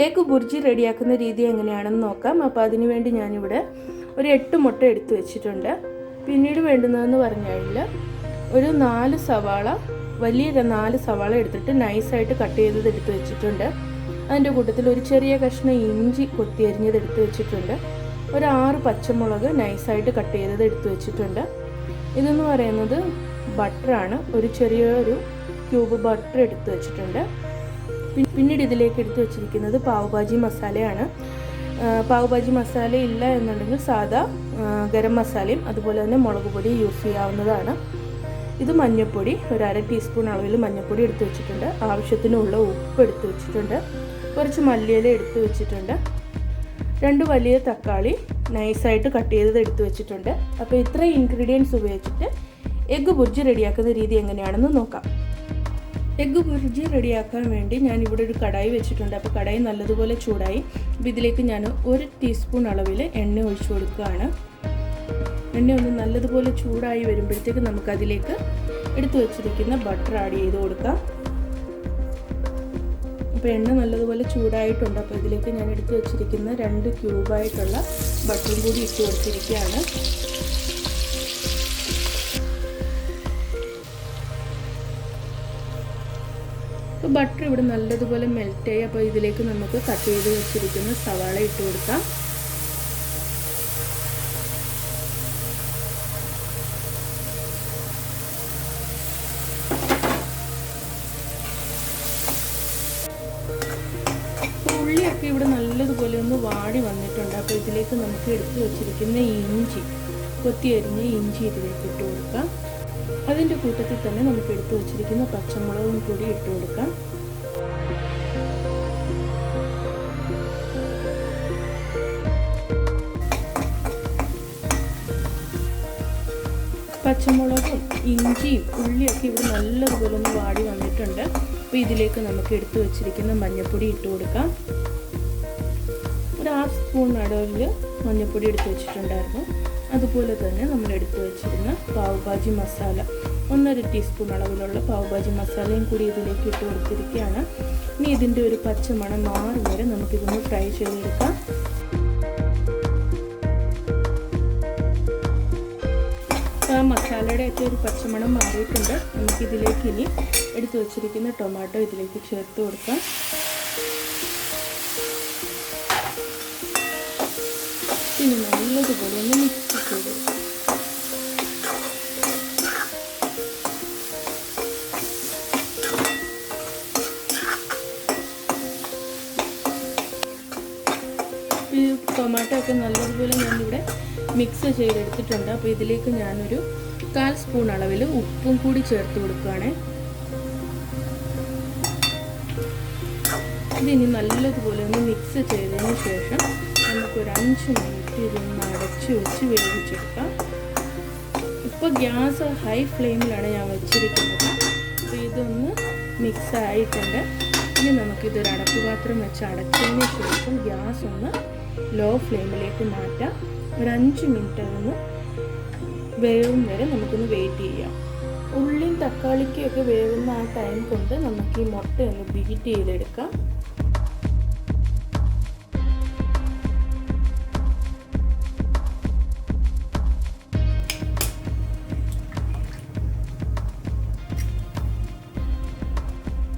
Egg bhurji റെഡിയാക്കുന്ന രീതി എങ്ങനെയാണെന്ന് നോക്കാം. അപ്പോൾ അതിനുവേണ്ടി ഞാനിവിടെ ഒരു 8 മുട്ട എടുത്ത് വെച്ചിട്ടുണ്ട്. പിന്നീട് വേണ്ടുന്നതെന്ന് പറഞ്ഞാൽ ഒരു 4 സവാള, വലിയ 4 സവാള എടുത്തിട്ട് നൈസായിട്ട് കട്ട് ചെയ്തത് എടുത്ത് വെച്ചിട്ടുണ്ട്. അതിൻ്റെ കൂട്ടത്തിൽ ഒരു ചെറിയ കഷ്ണം ഇഞ്ചി കൊത്തി അരിഞ്ഞത് എടുത്ത് വെച്ചിട്ടുണ്ട്. ഒരു 6 പച്ചമുളക് നൈസായിട്ട് കട്ട് ചെയ്തത് എടുത്ത് വെച്ചിട്ടുണ്ട്. ഇതെന്ന് പറയുന്നത് ബട്ടറാണ്. ഒരു ചെറിയൊരു ക്യൂബ് ബട്ടർ എടുത്ത് വെച്ചിട്ടുണ്ട്. പിന്നീട് ഇതിലേക്ക് എടുത്ത് വെച്ചിരിക്കുന്നത് പാവ് ഭാജി മസാലയാണ്. പാവ് ഭാജി മസാല ഇല്ല എന്നുണ്ടെങ്കിൽ സാധാ ഗരം മസാലയും അതുപോലെ തന്നെ മുളക് പൊടി യൂസ് ചെയ്യാവുന്നതാണ്. ഇത് മഞ്ഞൾപ്പൊടി, ഒരു 1/2 ടീസ്പൂൺ അളവിൽ മഞ്ഞൾപ്പൊടി എടുത്ത് വെച്ചിട്ടുണ്ട്. ആവശ്യത്തിനുള്ള ഉപ്പ് എടുത്ത് വെച്ചിട്ടുണ്ട്. കുറച്ച് മല്ലിയില എടുത്ത് വെച്ചിട്ടുണ്ട്. 2 വലിയ തക്കാളി നൈസായിട്ട് കട്ട് ചെയ്തത് എടുത്ത് വെച്ചിട്ടുണ്ട്. അപ്പോൾ ഇത്രയും ഇൻഗ്രീഡിയൻസ് ഉപയോഗിച്ചിട്ട് എഗ്ഗ് ബുർജി റെഡിയാക്കുന്ന രീതി എങ്ങനെയാണെന്ന് നോക്കാം. എഗ്ഗ് ബുർജി റെഡിയാക്കാൻ വേണ്ടി ഞാനിവിടെ ഒരു കടായി വെച്ചിട്ടുണ്ട്. അപ്പോൾ കടായി നല്ലതുപോലെ ചൂടായി. അപ്പോൾ ഇതിലേക്ക് ഞാൻ 1 ടീസ്പൂൺ അളവിൽ എണ്ണ ഒഴിച്ചു കൊടുക്കുകയാണ്. എണ്ണ ഒന്ന് നല്ലതുപോലെ ചൂടായി വരുമ്പോഴത്തേക്ക് നമുക്കതിലേക്ക് എടുത്തു വെച്ചിരിക്കുന്ന ബട്ടർ ആഡ് ചെയ്ത് കൊടുക്കാം. അപ്പോൾ എണ്ണ നല്ലതുപോലെ ചൂടായിട്ടുണ്ട്. അപ്പോൾ ഇതിലേക്ക് ഞാൻ എടുത്തു വെച്ചിരിക്കുന്ന 2 ക്യൂബായിട്ടുള്ള ബട്ടറും കൂടി ഇട്ട് കൊടുത്തിരിക്കുകയാണ്. അപ്പോൾ ബട്ടർ ഇവിടെ നല്ലതുപോലെ മെൽറ്റായി. അപ്പോൾ ഇതിലേക്ക് നമുക്ക് കട്ട് ചെയ്ത് വെച്ചിരിക്കുന്ന സവാള ഇട്ട് കൊടുക്കാം. ഉള്ളിയൊക്കെ ഇവിടെ നല്ലതുപോലെ ഒന്ന് വാടി വന്നിട്ടുണ്ട്. അപ്പോൾ ഇതിലേക്ക് നമുക്ക് എടുത്ത് വെച്ചിരിക്കുന്ന ഇഞ്ചി, കൊത്തി അരിഞ്ഞ ഇഞ്ചി ഇതിലേക്ക് ഇട്ട് കൊടുക്കാം. അതിൻ്റെ കൂട്ടത്തിൽ തന്നെ നമുക്ക് എടുത്ത് വെച്ചിരിക്കുന്ന പച്ചമുളകും കൂടി ഇട്ട് കൊടുക്കാം. പച്ചമുളകും ഇഞ്ചിയും ഉള്ളിയൊക്കെ ഇവിടെ നല്ലതുപോലെ ഒന്ന് വാടി വന്നിട്ടുണ്ട്. അപ്പോൾ ഇതിലേക്ക് നമുക്ക് എടുത്ത് വെച്ചിരിക്കുന്ന മഞ്ഞൾപ്പൊടി ഇട്ട് കൊടുക്കാം. ഒരു 1/2 സ്പൂൺ അളവിൽ മഞ്ഞൾപ്പൊടി എടുത്ത് വെച്ചിട്ടുണ്ടായിരുന്നു. അതുപോലെ തന്നെ നമ്മൾ എടുത്ത് വെച്ചിരുന്ന പാവ് ഭാജി മസാല, 1/2 ടീസ്പൂൺ അളവിലുള്ള പാവ് ഭാജി മസാലയും കൂടി ഇതിലേക്ക് ഇട്ട് കൊടുത്തിരിക്കുകയാണ്. ഇനി ഇതിൻ്റെ ഒരു പച്ചമണം മാറും വരെ നമുക്കിതൊന്ന് ഫ്രൈ ചെയ്തെടുക്കാം. മസാലയുടെ ഒക്കെ ഒരു പച്ചമണം മാറിയിട്ടുണ്ട്. നമുക്കിതിലേക്ക് ഇനി എടുത്തു വച്ചിരിക്കുന്ന ടൊമാറ്റോ ഇതിലേക്ക് ചേർത്ത് കൊടുക്കാം. ഇനി നല്ലതുപോലെ ഒന്ന് മിക്സ് ചെയ്ത് ഈ ടൊമാറ്റോ ഒക്കെ നല്ലതുപോലെ ഞാനിവിടെ മിക്സ് ചെയ്തെടുത്തിട്ടുണ്ട്. അപ്പോൾ ഇതിലേക്ക് ഞാനൊരു 1/4 സ്പൂൺ അളവിൽ ഉപ്പും കൂടി ചേർത്ത് കൊടുക്കുകയാണ്. ഇതിനി നല്ലതുപോലെ ഒന്ന് മിക്സ് ചെയ്തതിന് ശേഷം നമുക്കൊരു 5 മിനിറ്റ് ഇതൊന്ന് അടച്ച് വെച്ച് വേവിച്ചെടുക്കാം. ഇപ്പോൾ ഗ്യാസ് ഹൈ ഫ്ലെയിമിലാണ് ഞാൻ വെച്ചിരിക്കുന്നത്. അപ്പോൾ ഇതൊന്ന് മിക്സ് ആയിട്ടുണ്ട്. ഇനി നമുക്കിതൊരു അടപ്പുപാത്രം വെച്ച് അടച്ചതിന് ശേഷം ഗ്യാസ് ഒന്ന് ലോ ഫ്ലെയിമിലേക്ക് മാറ്റാം. ഒരു 5 മിനിറ്റ് അതൊന്ന് വേവും വരെ നമുക്കൊന്ന് വെയിറ്റ് ചെയ്യാം. ഉള്ളിയും തക്കാളിക്കൊക്കെ വേവുന്ന ആ ടൈം കൊണ്ട് നമുക്ക് ഈ മുട്ട ഒന്ന് ബീറ്റ് ചെയ്തെടുക്കാം.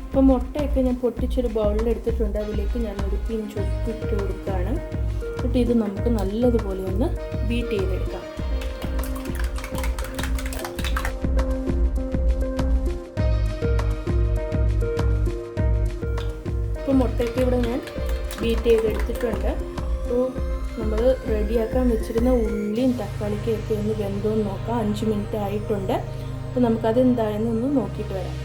അപ്പോൾ മുട്ടയൊക്കെ ഞാൻ പൊട്ടിച്ചൊരു ബൗളിൽ എടുത്തിട്ടുണ്ട്. അതിലേക്ക് ഞാനൊരു പിഞ്ച് ഉപ്പ് ഇട്ട് കൊടുക്കുകയാണ്. എന്നിട്ട് ഇത് നമുക്ക് നല്ലതുപോലെ ഒന്ന് ബീറ്റ് ചെയ്തെടുക്കാം. ഇപ്പോൾ മുട്ടയൊക്കെ ഇവിടെ ഞാൻ ബീറ്റ് ചെയ്തെടുത്തിട്ടുണ്ട്. അപ്പോൾ നമ്മൾ റെഡിയാക്കാൻ വെച്ചിരുന്ന ഉള്ളിയും തക്കാളിക്കൊക്കെ ഒന്ന് വെന്തോന്ന് നോക്കാം. 5 മിനിറ്റ് ആയിട്ടുണ്ട്. അപ്പോൾ നമുക്കത് എന്തായെന്നൊന്ന് നോക്കിയിട്ട് വരാം.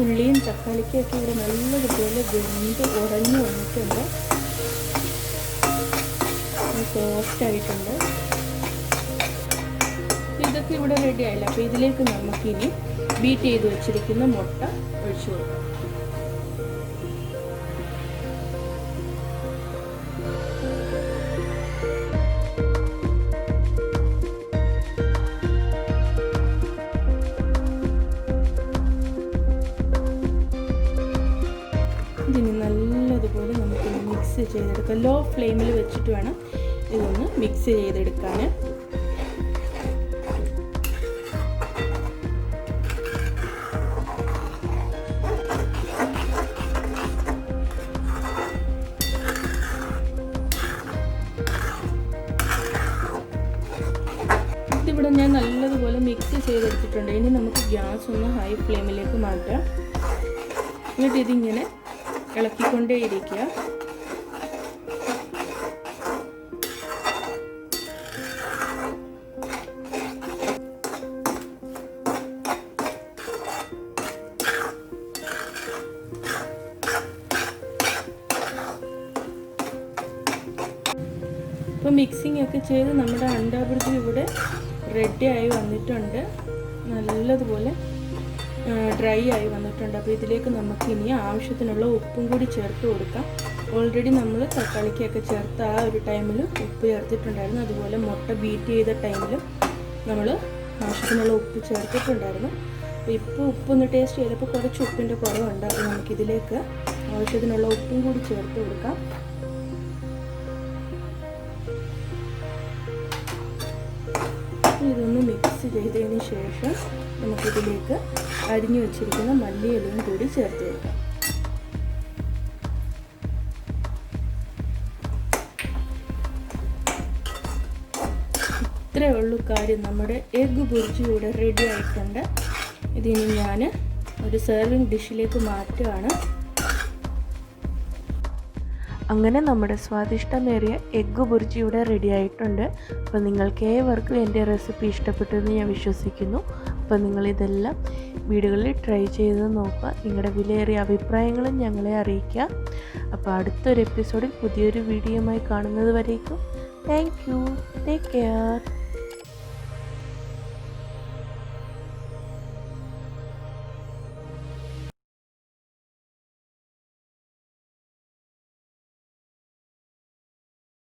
ഉള്ളിയും തക്കാളിക്കൊക്കെ ഇവിടെ നല്ലതുപോലെ വെന്ത് ഉടഞ്ഞു വന്നിട്ടുണ്ട്. സോഫ്റ്റ് ആയിട്ടുണ്ട്. ഇതൊക്കെ ഇവിടെ റെഡി ആയില്ല. അപ്പോൾ ഇതിലേക്ക് നമുക്കിനി ബീറ്റ് ചെയ്ത് വെച്ചിരിക്കുന്ന മുട്ട ഒഴിച്ചു കൊടുക്കാം. ചെയ്തെടുക്കുക. ലോ ഫ്ലെയിമിൽ വെച്ചിട്ട് വേണം ഇതൊന്ന് മിക്സ് ചെയ്തെടുക്കാൻ. ഇതിവിടെ ഞാൻ നല്ലതുപോലെ മിക്സ് ചെയ്തെടുത്തിട്ടുണ്ട്. ഇനി നമുക്ക് ഗ്യാസ് ഒന്ന് ഹൈ ഫ്ലെയിമിലേക്ക് മാറ്റാം. എന്നിട്ട് ഇതിങ്ങനെ ഇളക്കിക്കൊണ്ടേയിരിക്കുക. ഇപ്പോൾ മിക്സിംഗ് ഒക്കെ ചെയ്ത് നമ്മുടെ അണ്ടാ ബുർജി ഇവിടെ റെഡി ആയി വന്നിട്ടുണ്ട്. നല്ലതുപോലെ ഡ്രൈ ആയി വന്നിട്ടുണ്ട്. അപ്പോൾ ഇതിലേക്ക് നമുക്ക് ഇനി ആവശ്യത്തിനുള്ള ഉപ്പും കൂടി ചേർത്ത് കൊടുക്കാം. ഓൾറെഡി നമ്മൾ തക്കാളിക്കൊക്കെ ചേർത്ത് ആ ഒരു ടൈമിൽ ഉപ്പ് ചേർത്തിട്ടുണ്ടായിരുന്നു. അതുപോലെ മുട്ട ബീറ്റ് ചെയ്ത ടൈമിലും നമ്മൾ ആവശ്യത്തിനുള്ള ഉപ്പ് ചേർത്തിട്ടുണ്ടായിരുന്നു. അപ്പോൾ ഇപ്പോൾ ഉപ്പൊന്ന് ടേസ്റ്റ് ചെയ്തപ്പോൾ കുറച്ച് ഉപ്പിൻ്റെ കുറവുണ്ട്. അപ്പോൾ നമുക്കിതിലേക്ക് ആവശ്യത്തിനുള്ള ഉപ്പും കൂടി ചേർത്ത് കൊടുക്കാം. ഇതൊന്ന് മിക്സ് ചെയ്തതിന് ശേഷം നമുക്കിതിലേക്ക് അരിഞ്ഞു വെച്ചിരിക്കുന്ന മല്ലിയിലയും കൂടി ചേർത്ത് വെക്കാം. ഇത്രയേ ഉള്ളൂ കാര്യം. നമ്മുടെ എഗ്ഗ് ബുർജി ഇവിടെ റെഡി ആയിട്ടുണ്ട്. ഇതിനി ഞാൻ ഒരു സെർവിങ് ഡിഷിലേക്ക് മാറ്റുകയാണ്. അങ്ങനെ നമ്മുടെ സ്വാദിഷ്ടമേറിയ എഗ്ഗ് ബുർജി ഇവിടെ റെഡി ആയിട്ടുണ്ട്. അപ്പോൾ നിങ്ങൾക്ക് ഏവർക്കും എൻ്റെ റെസിപ്പി ഇഷ്ടപ്പെട്ടു എന്ന് ഞാൻ വിശ്വസിക്കുന്നു. അപ്പോൾ നിങ്ങളിതെല്ലാം വീടുകളിൽ ട്രൈ ചെയ്ത് നോക്കുക. നിങ്ങളുടെ വിലയേറിയ അഭിപ്രായങ്ങളും ഞങ്ങളെ അറിയിക്കുക. അപ്പോൾ അടുത്തൊരു എപ്പിസോഡിൽ പുതിയൊരു വീഡിയോയുമായി കാണുന്നത് വരേക്കും താങ്ക് യു. Take care.